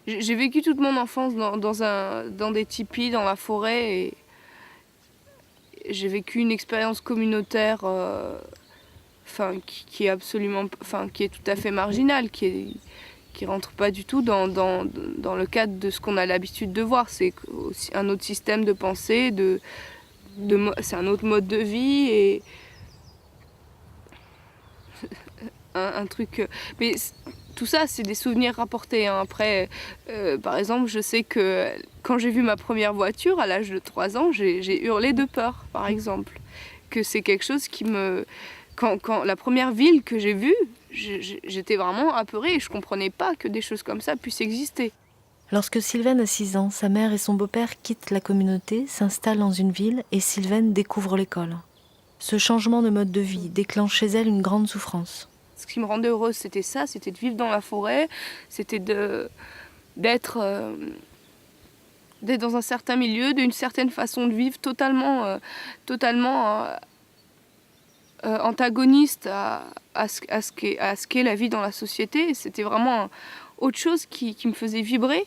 J'ai vécu toute mon enfance dans des tipis, dans la forêt, et j'ai vécu une expérience communautaire qui est absolument, qui est tout à fait marginale, qui rentre pas du tout dans le cadre de ce qu'on a l'habitude de voir. C'est aussi un autre système de pensée, c'est un autre mode de vie et un truc. Mais tout ça, c'est des souvenirs rapportés, hein. Après, par exemple, je sais que quand j'ai vu ma première voiture à l'âge de 3 ans, j'ai hurlé de peur, par exemple. Que c'est quelque chose qui me... Quand la première ville que j'ai vue, j'étais vraiment apeurée et je comprenais pas que des choses comme ça puissent exister. Lorsque Sylvaine a 6 ans, sa mère et son beau-père quittent la communauté, s'installent dans une ville et Sylvaine découvre l'école. Ce changement de mode de vie déclenche chez elle une grande souffrance. Ce qui me rendait heureuse, c'était ça, c'était de vivre dans la forêt, c'était d'être dans un certain milieu, d'une certaine façon de vivre, totalement antagoniste à ce qu'est la vie dans la société. C'était vraiment autre chose qui me faisait vibrer.